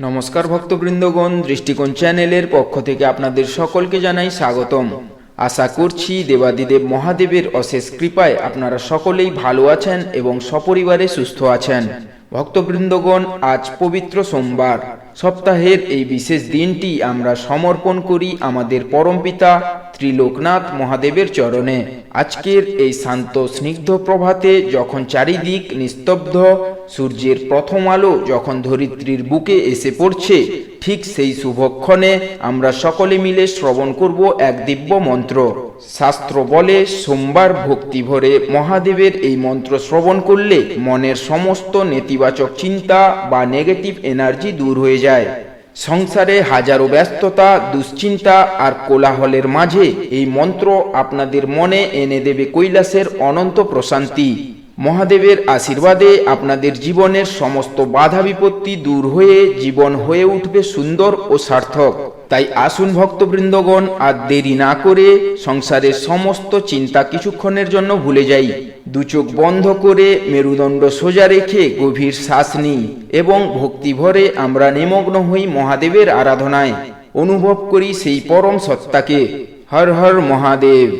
নমস্কার ভক্তবৃন্দগণ, দৃষ্টিকোণ চ্যানেলের পক্ষ থেকে আপনাদের সকলকে জানাই স্বাগতম। আশা করছি দেবাদিদেব মহাদেবের অশেষ কৃপায় আপনারা সকলেই ভালো আছেন এবং সপরিবারে সুস্থ আছেন। ভক্তবৃন্দগণ, আজ পবিত্র সোমবার, সপ্তাহের এই বিশেষ দিনটি আমরা সমর্পণ করি আমাদের পরমপিতা ত্রিলোকনাথ মহাদেবের চরণে। আজকের এই শান্ত স্নিগ্ধ প্রভাতে যখন চারিদিক নিস্তব্ধ, সূর্যের প্রথম আলো যখন ধরিত্রীর বুকে এসে পড়ছে, ঠিক সেই শুভক্ষণে আমরা সকলে মিলে শ্রবণ করব এক দিব্য মন্ত্র। শাস্ত্র বলে সোমবার ভক্তি ভরে মহাদেবের এই মন্ত্র শ্রবণ করলে মনের সমস্ত নেতিবাচক চিন্তা বা নেগেটিভ এনার্জি দূর হয়ে যায়। সংসারে হাজারো ব্যস্ততা, দুশ্চিন্তা আর কোলাহলের মাঝে এই মন্ত্র আপনাদের মনে এনে দেবে কৈলাসের অনন্ত প্রশান্তি। মহাদেবের আশীর্বাদে আপনাদের জীবনের সমস্ত বাধা বিপত্তি দূর হয়ে জীবন হয়ে উঠবে সুন্দর ও সার্থক। তাই আসুন ভক্তবৃন্দগণ, আর দেরি না করে সংসারের সমস্ত চিন্তা কিছুক্ষণের জন্য ভুলে যাই। দু চোখ বন্ধ করে মেরুদণ্ড সোজা রেখে গভীর শ্বাস নিই এবং ভক্তি ভরে আমরা নিমগ্ন হই মহাদেবের আরাধনায়। অনুভব করি সেই পরম সত্তাকে। হর হর মহাদেব।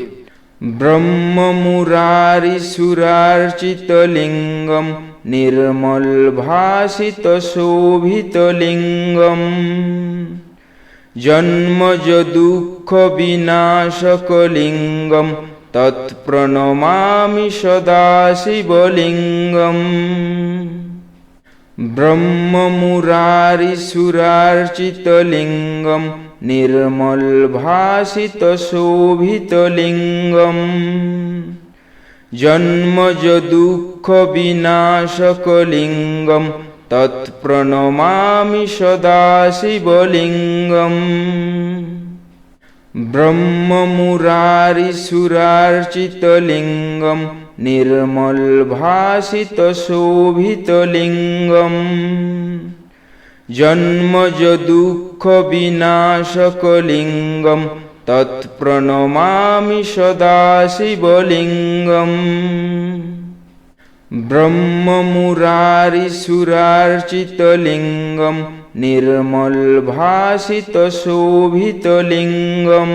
ব্রহ্ম মুরারি সুরার্চিত লিঙ্গম নির্মল ভাসিত শোভিত লিঙ্গম জন্মজ দুঃখ বিনাশক লিঙ্গম তৎপ্রণমামি সদা শিবলিঙ্গম। ব্রহ্ম মুরারি সুরার্চিত লিঙ্গম নির্মল ভাসিত শোভিত লিঙ্গম জন্মজ দুঃখ বিনাশক লিঙ্গম তৎপ্রণমামি সদা শিবলিঙ্গম। ব্রহ্ম মুরারি সুরার্চিত লিঙ্গম নির্মল ভাসিত শোভিত লিঙ্গম জন্মজ দুঃখ বিনাশক লিঙ্গম তৎপ্রণমামি সদা শিবলিঙ্গম। ব্রহ্ম মুরারি সুরার্চিত লিঙ্গম নির্মল ভাসিত শোভিত লিঙ্গম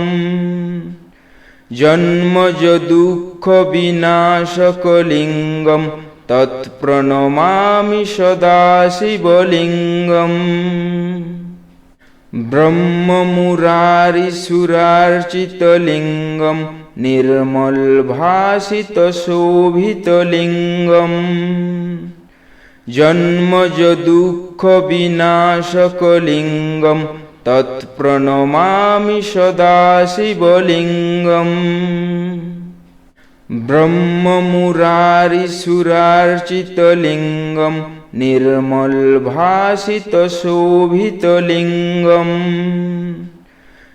জন্মজ দুঃখ বিনাশক লিঙ্গম তৎপ্রণমামি সদা শিবলিঙ্গম। ব্রহ্ম মুরারি সুরার্চিত লিঙ্গম নির্মল ভাসিত শোভিত লিঙ্গম জন্মজ দুঃখ বিনাশক লিঙ্গম তৎপ্রণমামি সদা শিবলিঙ্গম। ব্রহ্ম মুরারি সুরার্চিত লিঙ্গম নির্মল ভাসিত শোভিত লিঙ্গম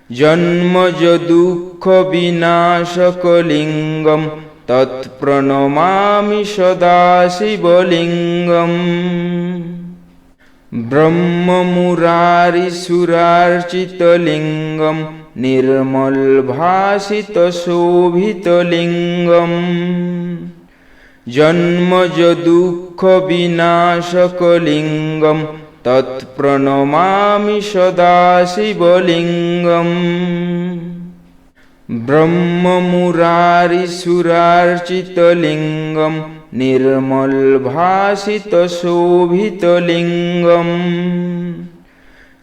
জন্মজ দুঃখ বিনাশক লিঙ্গম তৎপ্রণমামি সদা শিবলিঙ্গম। ব্রহ্ম মুরারি সুরার্চিত লিঙ্গম নির্মল ভাসিত শোভিত লিঙ্গম জন্মজ দুঃখ বিনাশক লিঙ্গম তৎপ্রণমামি সদা শিবলিঙ্গম। ব্রহ্ম মুরারি সুরার্চিত লিঙ্গম নির্মল ভাসিত শোভিত লিঙ্গম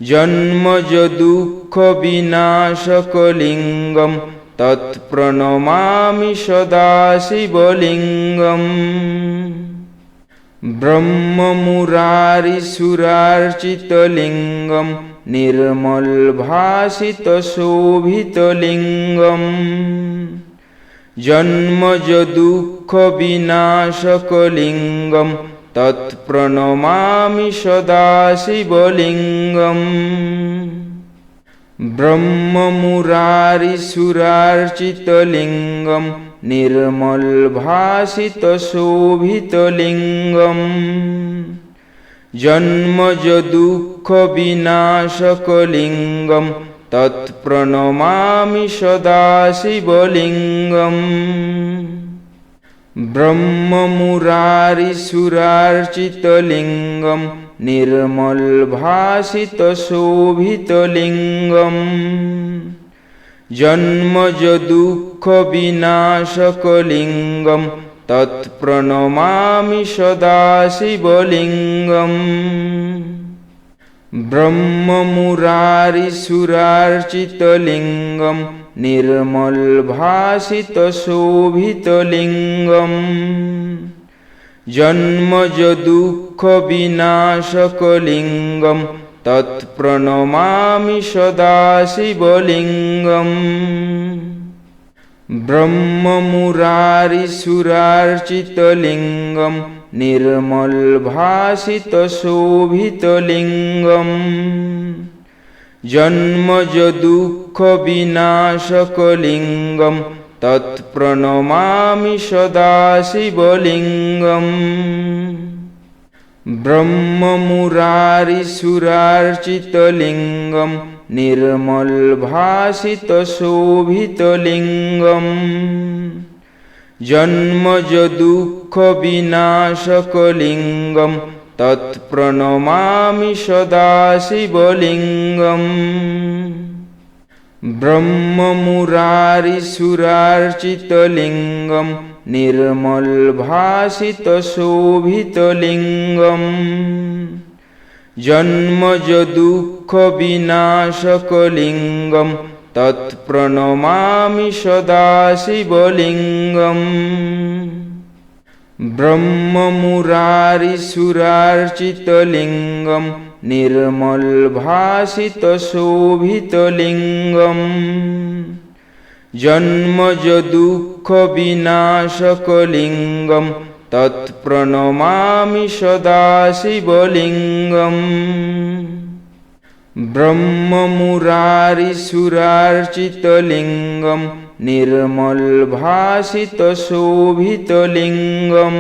জন্মজ দুঃখ বিনাশক লিঙ্গম তৎপ্রণমামি সদা শিবলিঙ্গম। ব্রহ্ম মুরারি সুরার্চিত লিঙ্গম নির্মল ভাসিত শোভিত লিঙ্গম জন্মজ দুঃখ বিনাশক লিঙ্গম তৎপ্রণমামি সদা শিবলিঙ্গম। ব্রহ্ম মুরারি সুরার্চিত লিঙ্গম নির্মল ভাসিত শোভিত লিঙ্গম জন্মজ দুঃখ বিনাশক লিঙ্গম তৎপ্রণমামি সদা শিবলিঙ্গম। ব্রহ্ম মুরারি সুরার্চিত লিঙ্গম निर्मल भासित शोभित लिंगम जन्मज दुःख विनाशकलिंगम तत्प्रणमामि सदा शिवलिंगम ब्रह्ममुरारिसुरार्चितलिंगम निर्मल भासित शोभित लिंगम जन्मज दुःख विनाशकलिंगम तत्प्रणमामि सदा शिवलिंगम ब्रह्ममुरारिसुरार्चितलिंगम निर्मल भासित शोभित लिंगम जन्मज दुःख विनाशकलिंगम तत्प्रणमामि सदा शिवलिंगम ब्रह्ममुरारिसुरार्चितलिंगम निर्मल भासित शोभित लिंगम जन्मज दुःख विनाशकलिंगम तत्प्रणमामि सदा शिवलिंगम ब्रह्ममुरारिसुरार्चितलिंगम निर्मल भासित शोभित लिंगम जन्मज दुःख विनाशकलिंगम तत्प्रणमामि सदा शिवलिंगम ब्रह्ममुरारिसुरार्चितलिंगम निर्मल भासित शोभित लिंगम जन्मज दुःख विनाशकलिंगम तत्प्रणमामि सदा शिवलिंगम ब्रह्ममुरारिसुरार्चितलिंगम निर्मल भासित शोभित लिंगम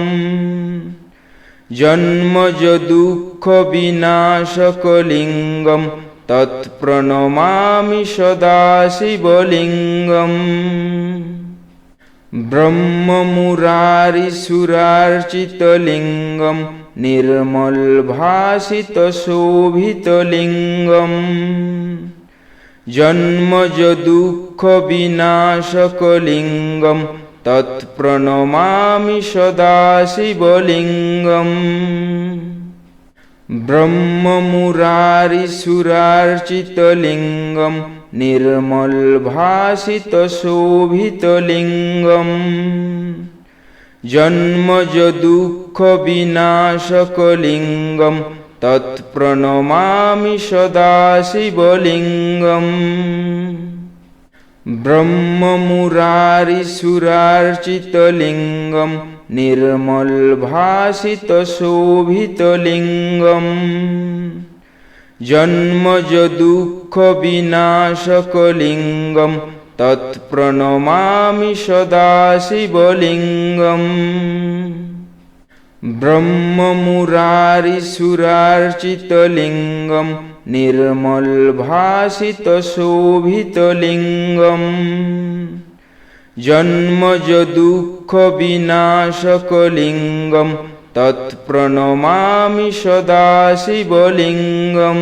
जन्मज दुःख विनाशकलिंगम तत्प्रणमामि सदा शिवलिंगम ब्रह्ममुरारिसुरार्चितलिंगम निर्मल भासित शोभित लिंगम जन्मज दुःख विनाशकलिंगम तत्प्रणमामि सदा शिवलिंगम ब्रह्ममुरारिसुरार्चितलिंगम निर्मल भासित शोभित लिंगम जन्मज दुःख विनाशकलिंगम तत्प्रणमामि सदा शिवलिंगम ब्रह्ममुरारिसुरार्चितलिंगम निर्मल भासित शोभित लिंगम जन्मज दुःख विनाशकलिंगम तत्प्रणमामि सदा शिवलिंगम ब्रह्ममुरारिसुरार्चितलिंगम निर्मल भासित शोभित लिंगम जन्मज दुःख विनाशकलिंगम तत्प्रणमामि सदा शिवलिंगम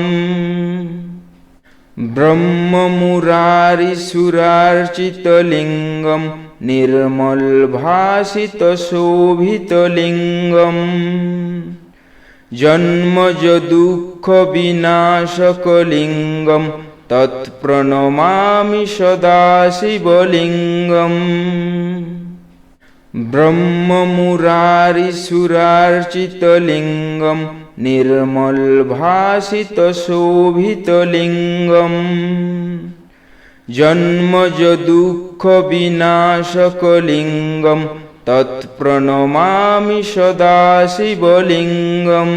ब्रह्ममुरारिसुरार्चितलिंगम निर्मल भासित शोभित लिंगम जन्मज दुःख विनाशकलिंगम तत्प्रणमामि सदा शिवलिंगम ब्रह्ममुरारिसुरार्चितलिंगम निर्मल भासित शोभित लिंगम जन्मज दुःख विनाशकलिंगम तत्प्रणमामि सदा शिवलिंगम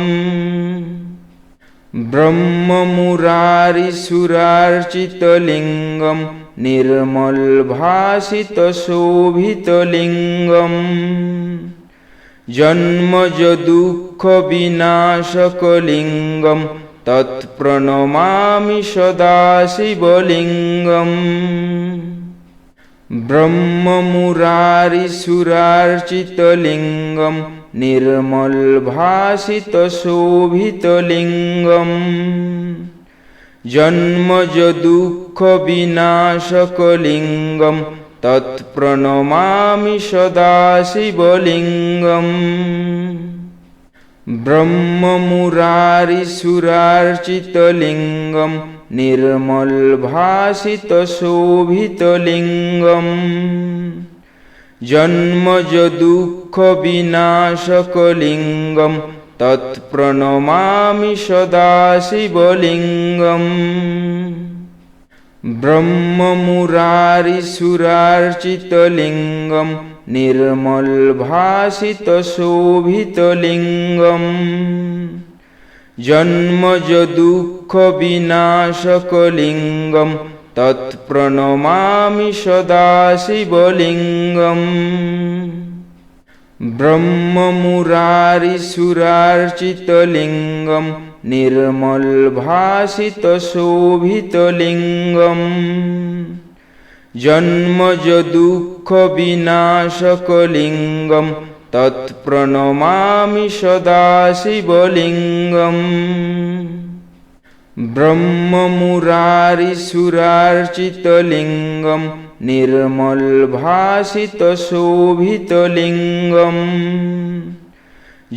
ब्रह्ममुरारिसुरार्चितलिंगम निर्मल भासित शोभित लिंगम जन्मज दुःख विनाशकलिंगम तत्प्रणमामि सदा शिवलिंगम ब्रह्ममुरारिसुरार्चितलिंगम निर्मल भासित शोभित लिंगम जन्मज दुःख विनाशकलिंगम तत्प्रणमामि सदा शिवलिंगम ब्रह्ममुरारिसुरार्चितलिंगम निर्मल भासित शोभित लिंगम जन्मज दुःख विनाशकलिंगम तत्प्रणमामि सदा शिवलिंगम ब्रह्ममुरारिसुरार्चितलिंगम निर्मल भासित शोभित लिंगम जन्मज दुःख विनाशकलिंगम तत्प्रणमामि सदा शिवलिंगम ब्रह्ममुरारिसुरार्चितलिंगम निर्मल भासित शोभित लिंगम जन्मज दुःख विनाशकलिंगम तत्प्रणमामि सदा शिवलिंगम ब्रह्ममुरारिसुरार्चितलिंगम निर्मल भासित शोभित लिंगम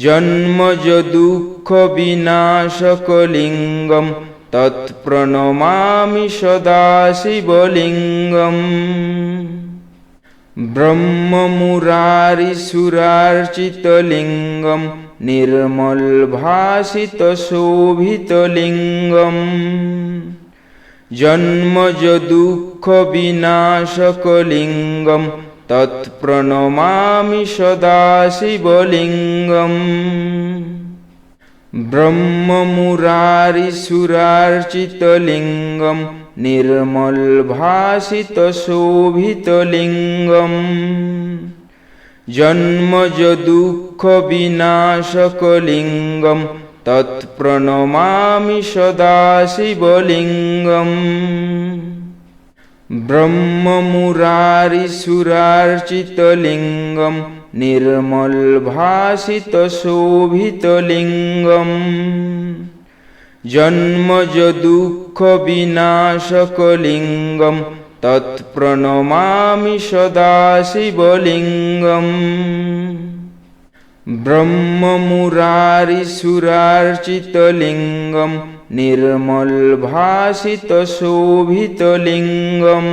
जन्मज दुःख विनाशकलिंगम तत्प्रणमामि सदा शिवलिंगम ब्रह्ममुरारिसुरार्चितलिंगम निर्मल भासित शोभित लिंगम जन्मज दुःख विनाशकलिंगम तत्प्रणमामि सदा शिवलिंगम ब्रह्ममुरारिसुरार्चितलिंगम निर्मल भासित शोभित लिंगम जन्मज दुःख विनाशकलिंगम तत्प्रणमामि सदा शिवलिंगम ब्रह्ममुरारिसुरार्चितलिंगम निर्मल भासित शोभित लिंगम जन्मज दुःख विनाशकलिंगम तत्प्रणमामि सदा शिवलिंगम ब्रह्ममुरारिसुरार्चितलिंगम निर्मल भासित शोभित लिंगम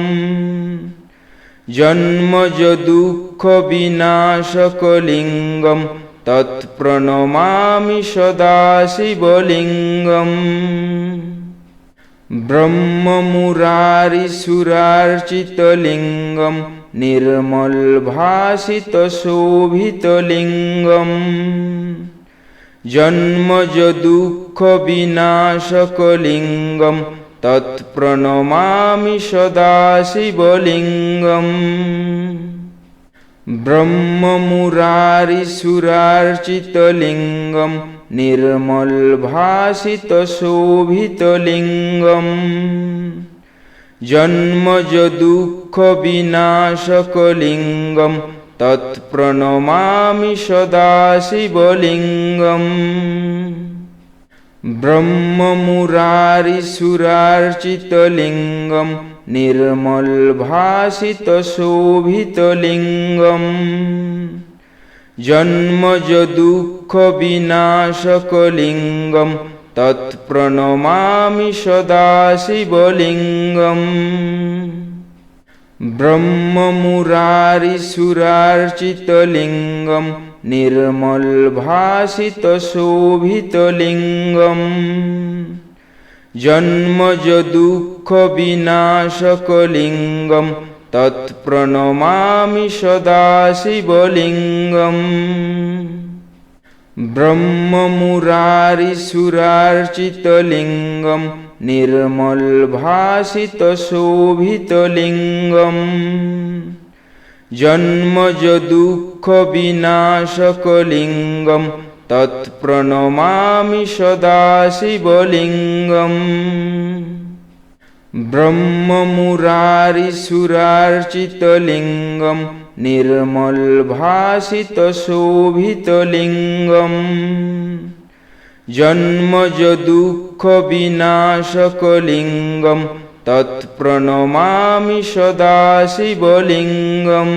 जन्मज दुःख विनाशकलिंगम तत्प्रणमामि सदा शिवलिंगम ब्रह्ममुरारिसुरार्चितलिंगम निर्मल भासित शोभित लिंगम जन्मज दुःख विनाशकलिंगम तत्प्रणमामि सदा शिवलिंगम ब्रह्ममुरारिसुरार्चितलिंगम निर्मल भासित शोभित लिंगम जन्मज दुःख विनाशकलिंगम तत्प्रणमामि सदा शिवलिंगम ब्रह्ममुरारिसुरार्चितलिंगम निर्मल भासित शोभित लिंगम जन्मज दुःख विनाशकलिंगम तत्प्रणमामि सदा शिवलिंगम ब्रह्ममुरारिसुरार्चितलिंगम निर्मल भासित शोभित लिंगम जन्मज दुःख विनाशकलिंगम तत्प्रणमामि सदा शिवलिंगम ब्रह्ममुरारिसुरार्चितलिंगम निर्मल भासित शोभित लिंगम जन्मज दुःख विनाशकलिंगम तत्प्रणमामि सदा शिवलिंगम ब्रह्ममुरारिसुरार्चितलिंगम निर्मल भासित शोभित लिंगम जन्मज दुःख विनाशक लिंगम तत्प्रणमामि सदा शिवलिंगम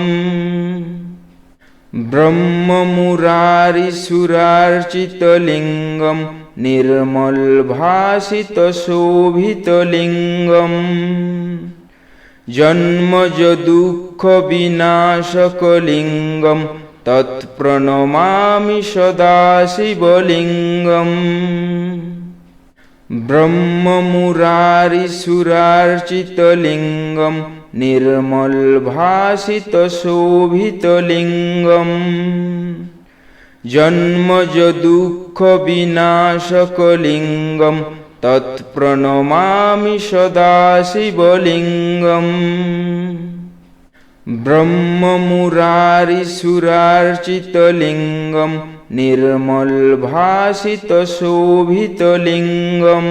ब्रह्म मुरारी सुरार्चित लिंगम निर्मल भासित शोभित लिंगम जन्मज दुःख विनाशक लिंगम तत्प्रणमामि सदा शिवलिंगम ब्रह्म मुरारी सुरार्चित लिंगम निर्मल भासित शोभित लिंगम जन्मज दुःख विनाशक लिंगम तत्प्रणमामि सदा शिवलिंगम ब्रह्म मुरारी सुरार्चित लिंगम निर्मल भासित शोभित लिंगम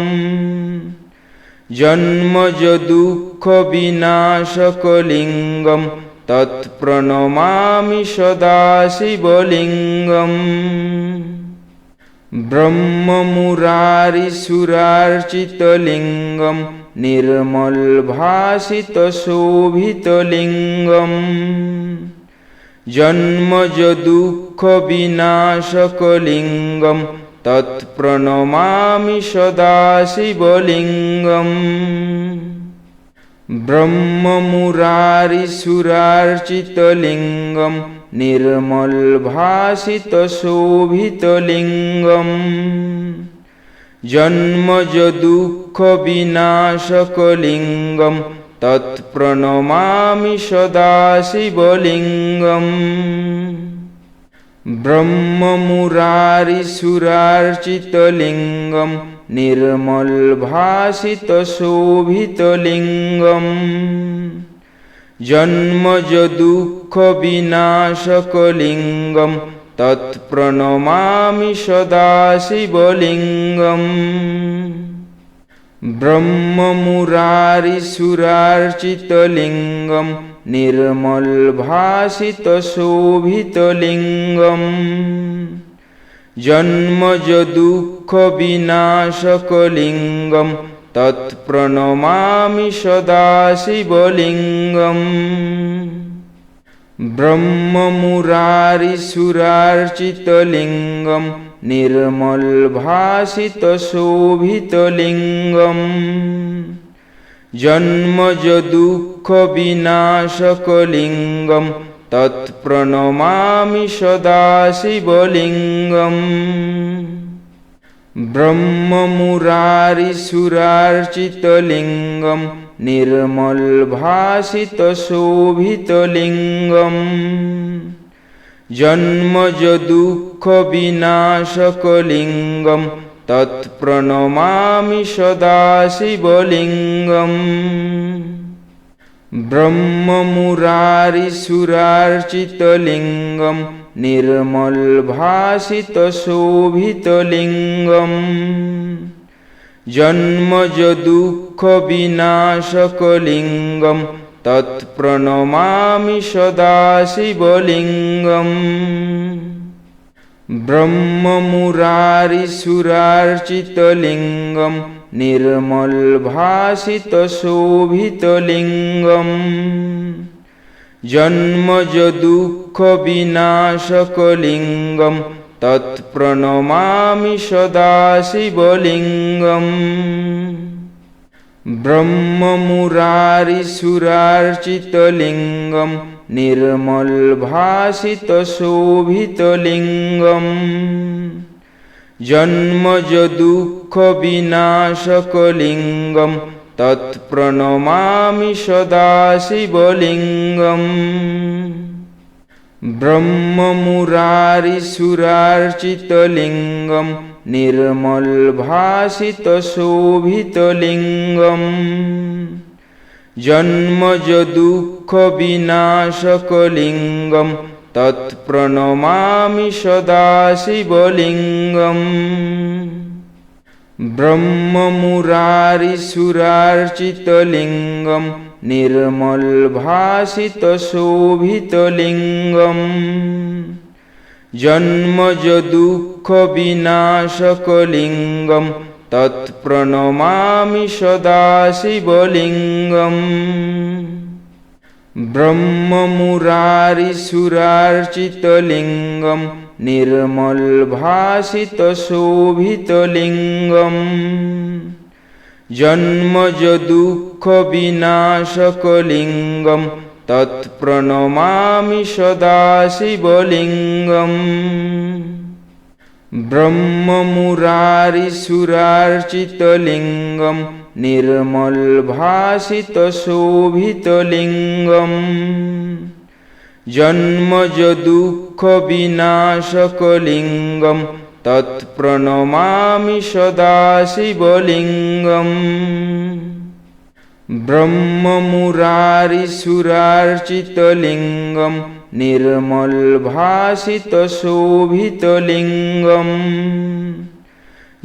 जन्मज दुःख विनाशक लिंगम तत्प्रणमामि सदा शिवलिंगम ब्रह्म मुरारी सुरार्चित लिंगम निर्मल भासित शोभित लिंगम जन्मज दुःख विनाशक लिंगम तत्प्रणमामि सदा शिवलिंगम ब्रह्म मुरारी सुरार्चित लिंगम निर्मल भासित शोभित लिंगम जन्मज दुःख विनाशक लिंगम तत्प्रणमामि सदा शिवलिंगम ब्रह्म मुरारी सुरार्चित लिंगम निर्मल भासित शोभित लिंगम जन्मज दुःख विनाशक लिंगम तत्प्रणमामि सदा शिवलिंगम ब्रह्म मुरारी सुरार्चित लिंगम निर्मल भासित शोभित लिंगम जन्मज दुःख विनाशक लिंगम तत्प्रणमामि सदा शिवलिंगम ब्रह्म मुरारी सुरार्चित लिंगम निर्मल भासित शोभित लिंगम जन्मज दुःख विनाशक लिंगम तत्प्रणमामि सदा शिवलिंगम ब्रह्म मुरारी सुरार्चित लिंगम निर्मल भासित शोभित लिंगम जन्मज दुःख विनाशक लिंगम तत्प्रणमामि सदा शिवलिंगम ब्रह्म मुरारी सुरार्चित लिंगम निर्मल भासित शोभित लिंगम जन्मज दुःख विनाशक लिंगम तत्प्रणमामि सदा शिवलिंगम ब्रह्म मुरारी सुरार्चित लिंगम निर्मल भासित शोभित लिंगम जन्मज दुःख विनाशक लिंगम तत्प्रणमामि सदा शिवलिंगम ब्रह्म मुरारी सुरार्चित लिंगम निर्मल भासित शोभित लिंगम जन्मज दुःख विनाशक लिंगम तत्प्रणमामि सदा शिवलिंगम ब्रह्म मुरारी सुरार्चित लिंगम निर्मल भासित शोभित लिंगम जन्मज दुःख विनाशक लिंगम तत्प्रणमामि सदा शिवलिंगम ब्रह्म मुरारी सुरार्चित लिंगम निर्मल भासित शोभित लिंगम जन्मज दुःख विनाशकलिंगम तत्प्रणमामि सदा शिवलिंगम ब्रह्ममुरारिसुरार्चितलिंगम निर्मल भासित शोभित लिंगम जन्मज दुःख विनाशकलिंगम तत्प्रणमामि सदा शिवलिंगम ब्रह्ममुरारिसुरार्चितलिंगम निर्मल भासित शोभित लिंगम जन्मज दुःख विनाशकलिंगम तत्प्रणमामि सदा शिवलिंगम ब्रह्ममुरारिसुरार्चितलिंगम निर्मल भासित शोभित लिंगम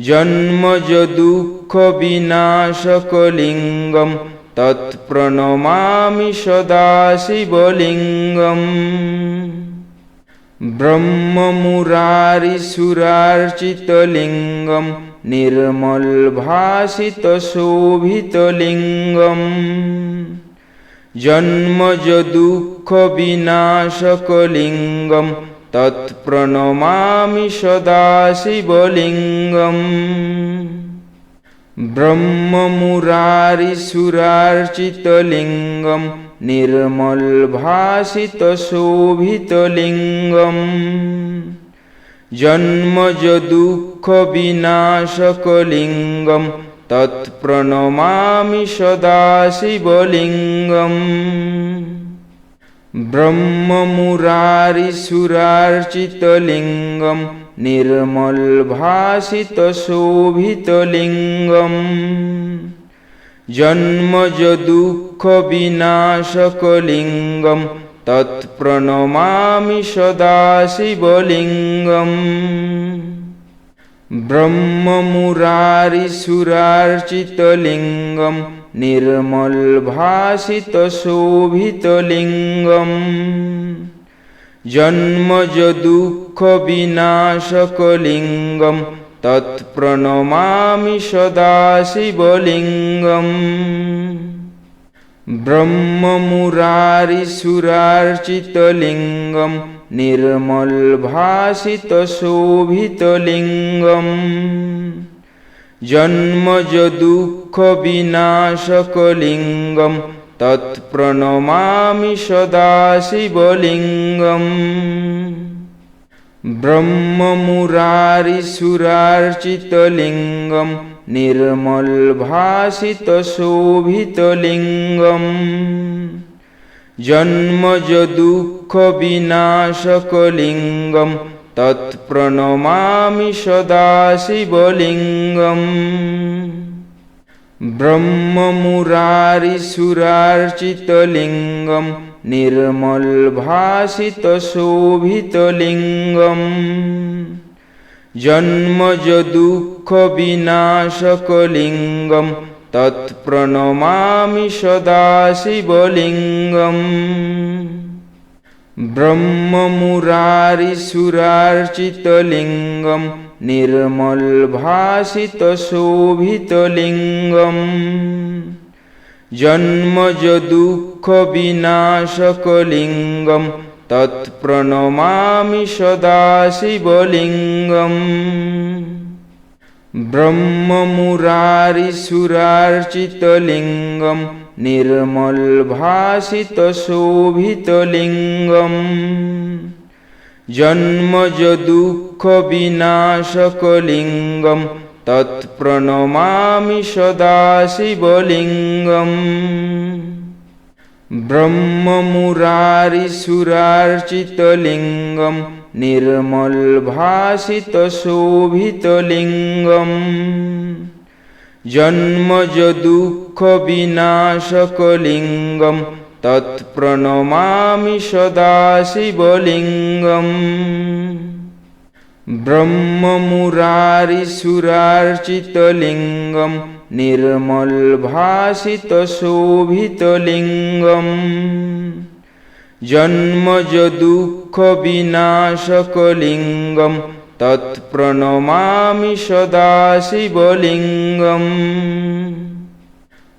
जन्मज दुःख विनाशकलिंगम तत्प्रणमामि सदा शिवलिंगम ब्रह्ममुरारिसुरार्चितलिंगम निर्मल भासित शोभित लिंगम जन्मज दुःख विनाशकलिंगम तत्प्रणमामि सदा शिवलिंगम ब्रह्ममुरारिसुरार्चितलिंगम निर्मल भासित शोभित लिंगम जन्मज दुःख विनाशकलिंगम तत्प्रणमामि सदा शिवलिंगम ब्रह्ममुरारिसुरार्चितलिंगम निर्मल भासित शोभित लिंगम जन्मज दुःख विनाशकलिंगम तत्प्रणमामि सदा शिवलिंगम ब्रह्ममुरारिसुरार्चितलिंगम निर्मल भासित शोभित लिंगम जन्मज दुःख विनाशकलिंगम तत्प्रणमामि सदा शिवलिंगम ब्रह्ममुरारिसुरार्चितलिंगम निर्मल भासित शोभित लिंगम जन्मज दुःख विनाशकलिंगम तत्प्रणमामि सदा शिवलिंगम ब्रह्ममुरारिसुरार्चितलिंगम निर्मल भासित शोभित लिंगम जन्मज दुःख विनाशकलिंगम तत्प्रणमामि सदा शिवलिंगम ब्रह्ममुरारिसुरार्चितलिंगम निर्मल भासित शोभित लिंगम जन्मज दुःख विनाशकलिंगम तत्प्रणमामि सदा शिवलिंगम ब्रह्ममुरारिसुरार्चितलिंगम निर्मल भासित शोभित लिंगम जन्मज दुःख विनाशकलिंगम तत्प्रणमामि सदा शिवलिंगम ब्रह्ममुरारिसुरार्चितलिंगम निर्मल भासित शोभित लिंगम जन्मज दुःख विनाशकलिंगम तत्प्रणमामि सदा शिवलिंगम ब्रह्ममुरारिसुरार्चितलिंगम निर्मल भासित शोभित लिंगम जन्मज दुःख विनाशकलिंगम तत्प्रणमामि सदा शिवलिंगम ব্রহ্মমুরারিসুরার্চিতলিঙ্গম নির্মলভাসিতশোভিতলিঙ্গম জন্মজ দুঃখ বিনাশকলিঙ্গম তৎপ্রণমামি সদা শিবলিঙ্গম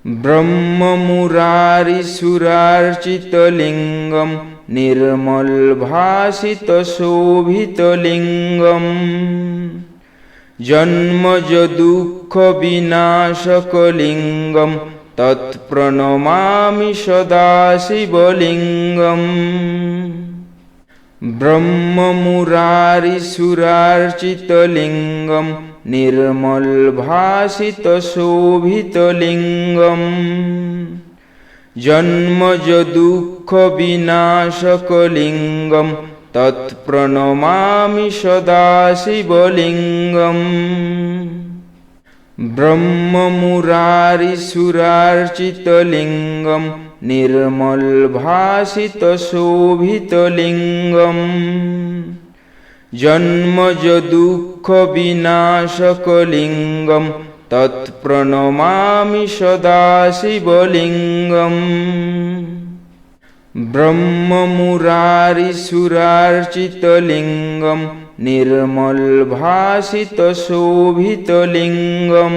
ব্রহ্মমুরারিসুরার্চিতলিঙ্গম নির্মলভাসিতশোভিতলিঙ্গম জন্মজ দুঃখ বিনাশকলিঙ্গম তৎপ্রণমামি সদা শিবলিঙ্গম ব্রহ্মমুরারিসুরার্চিতলিঙ্গম নির্মলভাসিতশোভিতলিঙ্গম জন্মজ দুঃখ বিনাশকলিঙ্গম তৎপ্রণমামি সদা শিবলিঙ্গম ব্রহ্মমুরারিসুরার্চিতলিঙ্গম নির্মলভাসিতশোভিতলিঙ্গম জন্মজ দুঃখ বিনাশকলিঙ্গম তৎপ্রণমামি সদা শিবলিঙ্গম ব্রহ্মমুরারিসুরার্চিতলিঙ্গম নির্মলভাসিতশোভিতলিঙ্গম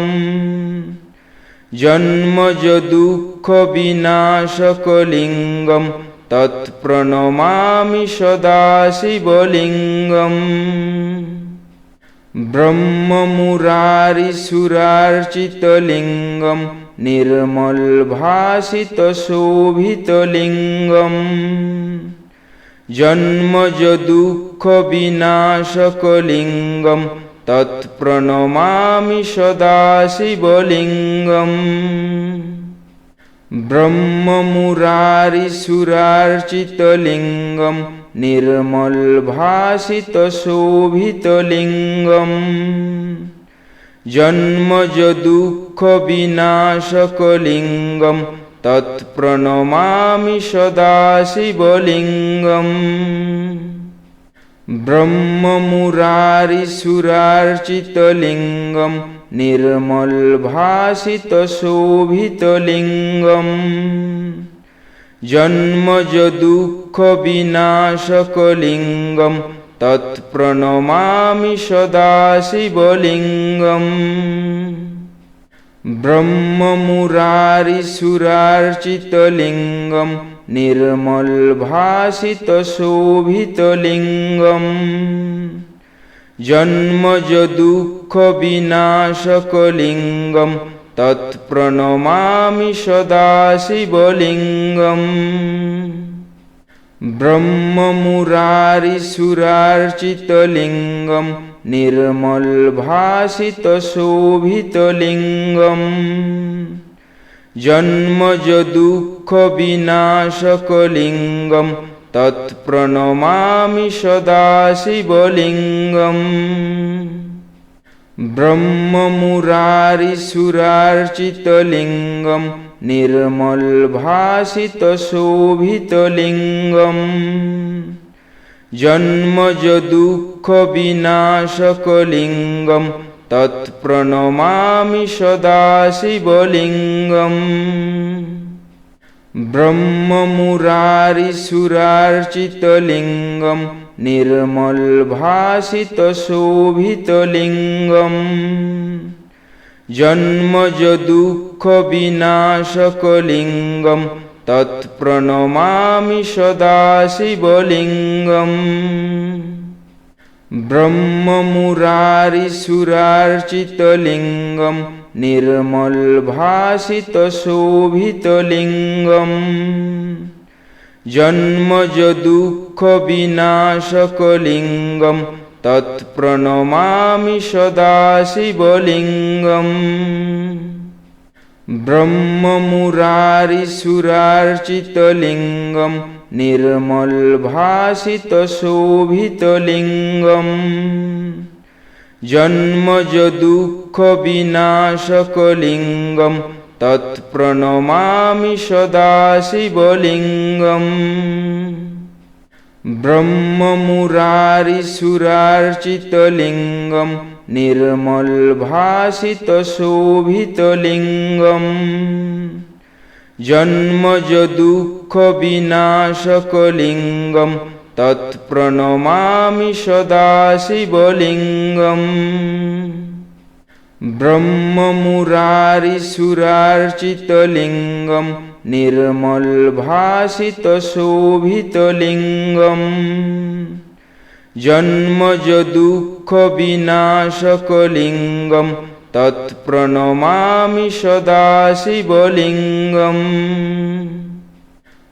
জন্মজ দুঃখ বিনাশকলিঙ্গম তৎপ্রণমামি সদা শিবলিঙ্গম ব্রহ্মমুরারিসুরার্চিতলিঙ্গম নির্মলভাসিতশোভিতলিঙ্গম জন্মজ দুঃখ বিনাশকলিঙ্গম তৎপ্রণমামি সদা শিবলিঙ্গম ব্রহ্মমুরারিসুরার্চিতলিঙ্গম নির্মলভাসিতশোভিতলিঙ্গম জন্মজ দুঃখ বিনাশকলিঙ্গম তৎপ্রণমামি সদা শিবলিঙ্গম ব্রহ্মমুরারিসুরার্চিতলিঙ্গম নির্মলভাসিতশোভিতলিঙ্গম জন্মজ দুঃখ বিনাশকলিঙ্গম তৎপ্রণমামি সদা শিবলিঙ্গম ব্রহ্মমুরারিসুরার্চিতলিঙ্গম নির্মলভাসিতশোভিতলিঙ্গম জন্মজ দুঃখ বিনাশকলিঙ্গম তৎপ্রণমামি সদা শিবলিঙ্গম ব্রহ্মমুরারিসুরার্চিতলিঙ্গম নির্মলভাসিতশোভিতলিঙ্গম জন্মজ দুঃখ বিনাশকলিঙ্গম তৎপ্রণমামি সদা শিবলিঙ্গম ব্রহ্মমুরারিসুরার্চিতলিঙ্গম নির্মলভাসিতশোভিতলিঙ্গম জন্মজ দুঃখ বিনাশকলিঙ্গম তৎপ্রণমামি সদা শিবলিঙ্গম ব্রহ্মমুরারিসুরার্চিতলিঙ্গম নির্মলভাসিতশোভিতলিঙ্গম জন্মজ দুঃখ বিনাশকলিঙ্গম তৎপ্রণমামি সদা শিবলিঙ্গম ব্রহ্মমুরারিসুরার্চিতলিঙ্গম নির্মলভাসিতশোভিতলিঙ্গম জন্মজ দুঃখ বিনাশকলিঙ্গম তৎপ্রণমামি সদা শিবলিঙ্গম ব্রহ্মমুরারিসুরার্চিতলিঙ্গম নির্মলভাসিতশোভিতলিঙ্গম জন্মজ দুঃখ বিনাশকলিঙ্গম তৎপ্রণমামি সদা শিবলিঙ্গম ব্রহ্মমুরারিসুরার্চিতলিঙ্গম নির্মলভাসিতশোভিতলিঙ্গম জন্মজ দুঃখ বিনাশকলিঙ্গম তৎপ্রণমামি সদা শিবলিঙ্গম ব্রহ্মমুরারিসুরার্চিতলিঙ্গম নির্মলভাসিতশোভিতলিঙ্গম জন্মজ দুঃখ বিনাশকলিঙ্গম তৎপ্রণমামি সদা শিবলিঙ্গম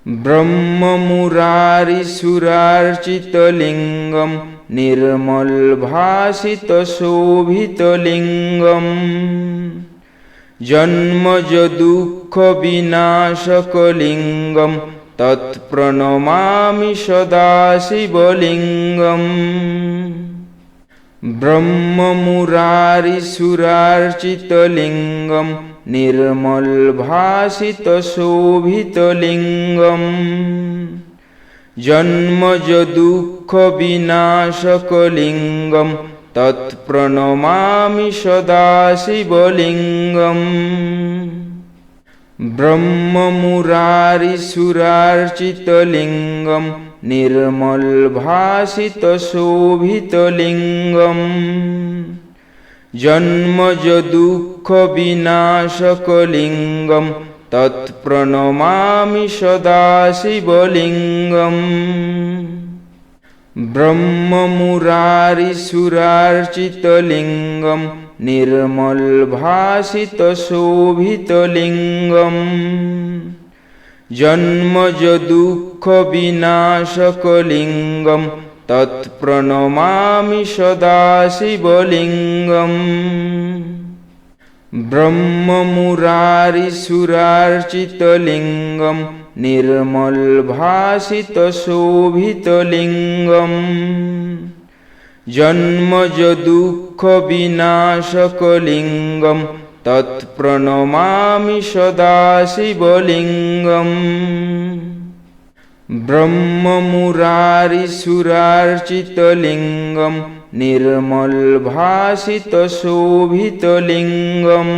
ব্রহ্মমুরারিসুরার্চিতলিঙ্গম নির্মলভাসিতশোভিতলিঙ্গম জন্মজ দুঃখ বিনাশকলিঙ্গম তৎপ্রণমামি সদা শিবলিঙ্গম ব্রহ্মমুরারিসুরার্চিতলিঙ্গম নির্মলভাসিতশোভিতলিঙ্গম জন্মজ দুঃখ বিনাশকলিঙ্গম তৎপ্রণমামি সদা শিবলিঙ্গম ব্রহ্মমুরারিসুরার্চিতলিঙ্গম নির্মলভাসিতশোভিতলিঙ্গম জন্মজ দুঃখ বিনাশকলিঙ্গম তৎপ্রণমামি সদা শিবলিঙ্গম ব্রহ্মমুরারিসুরার্চিতলিঙ্গম নির্মলভাসিতশোভিতলিঙ্গম জন্মজ দুঃখ বিনাশকলিঙ্গম তৎপ্রণমামি সদা শিবলিঙ্গম ব্রহ্মমুরারিসুরার্চিতলিঙ্গম নির্মলভাসিতশোভিতলিঙ্গম জন্মজ দুঃখ বিনাশকলিঙ্গম তৎপ্রণমামি সদা শিবলিঙ্গম ব্রহ্মমুরারিসুরার্চিতলিঙ্গম নির্মলভাসিতশোভিতলিঙ্গম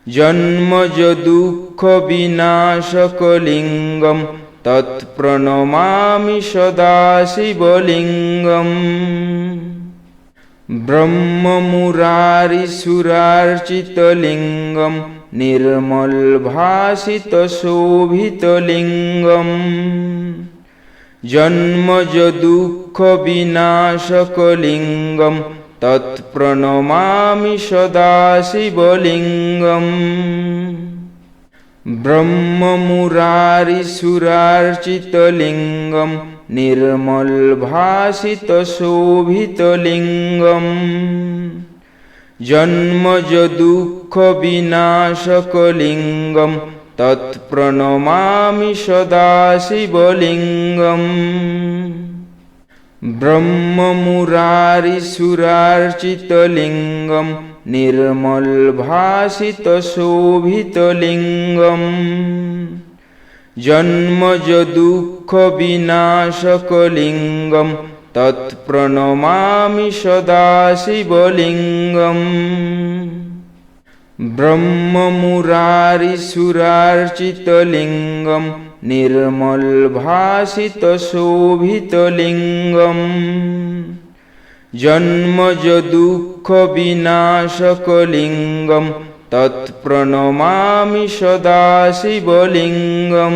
জন্মজ দুঃখ বিনাশকলিঙ্গম তৎপ্রণমামি সদা শিবলিঙ্গম ব্রহ্মমুরারিসুরার্চিতলিঙ্গম নির্মলভাসিতশোভিতলিঙ্গম জন্মজ দুঃখ বিনাশকলিঙ্গম তৎপ্রণমামি সদা শিবলিঙ্গম ব্রহ্মমুরারিসুরার্চিতলিঙ্গম নির্মলভাসিতশোভিতলিঙ্গম জন্মজ দুঃখ বিনাশকলিঙ্গম তৎপ্রণমামি সদা শিবলিঙ্গম ব্রহ্মমুরারিসুরার্চিতলিঙ্গম নির্মলভাসিতশোভিতলিঙ্গম জন্মজ দুঃখ বিনাশকলিঙ্গম তৎপ্রণমামি সদা শিবলিঙ্গম ব্রহ্মমুরারিসুরার্চিতলিঙ্গম নির্মলভাসিতশোভিতলিঙ্গম জন্মজ দুঃখ বিনাশকলিঙ্গম তৎপ্রণমামি সদা শিবলিঙ্গম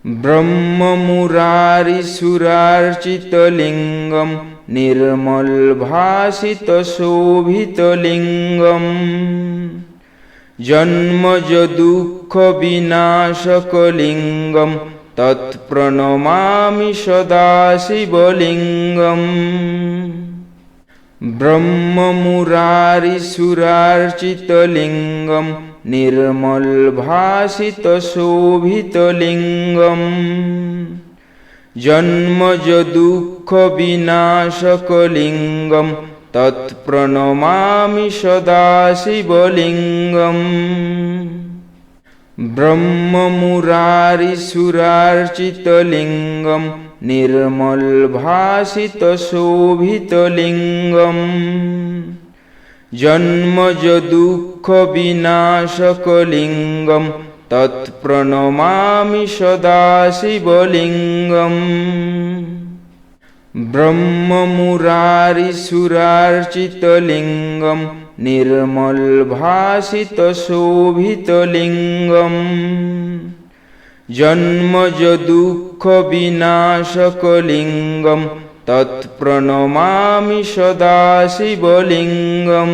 ব্রহ্মমুরারিসুরার্চিতলিঙ্গম নির্মলভাসিতশোভিতলিঙ্গম জন্মজ দুঃখ বিনাশকলিঙ্গম তৎপ্রণমামি সদা শিবলিঙ্গম ব্রহ্মমুরারিসুরার্চিতলিঙ্গম নির্মলভাসিতশোভিতলিঙ্গম জন্মজ দুঃখ বিনাশকলিঙ্গম তৎপ্রণমামি সদা শিবলিঙ্গম ব্রহ্মমুরারিসুরার্চিতলিঙ্গম নির্মল ভাসিত শোভিতলিঙ্গম জন্মজ দুঃখ বিনাশকলিঙ্গম তৎপ্রণমামি সদা শিবলিঙ্গম ব্রহ্মমুরারিসুরার্চিতলিঙ্গম নির্মল ভাসিত শোভিতলিঙ্গম জন্মজ দুঃখ বিনাশকলিঙ্গম তৎপ্রণমামি সদা শিবলিঙ্গম।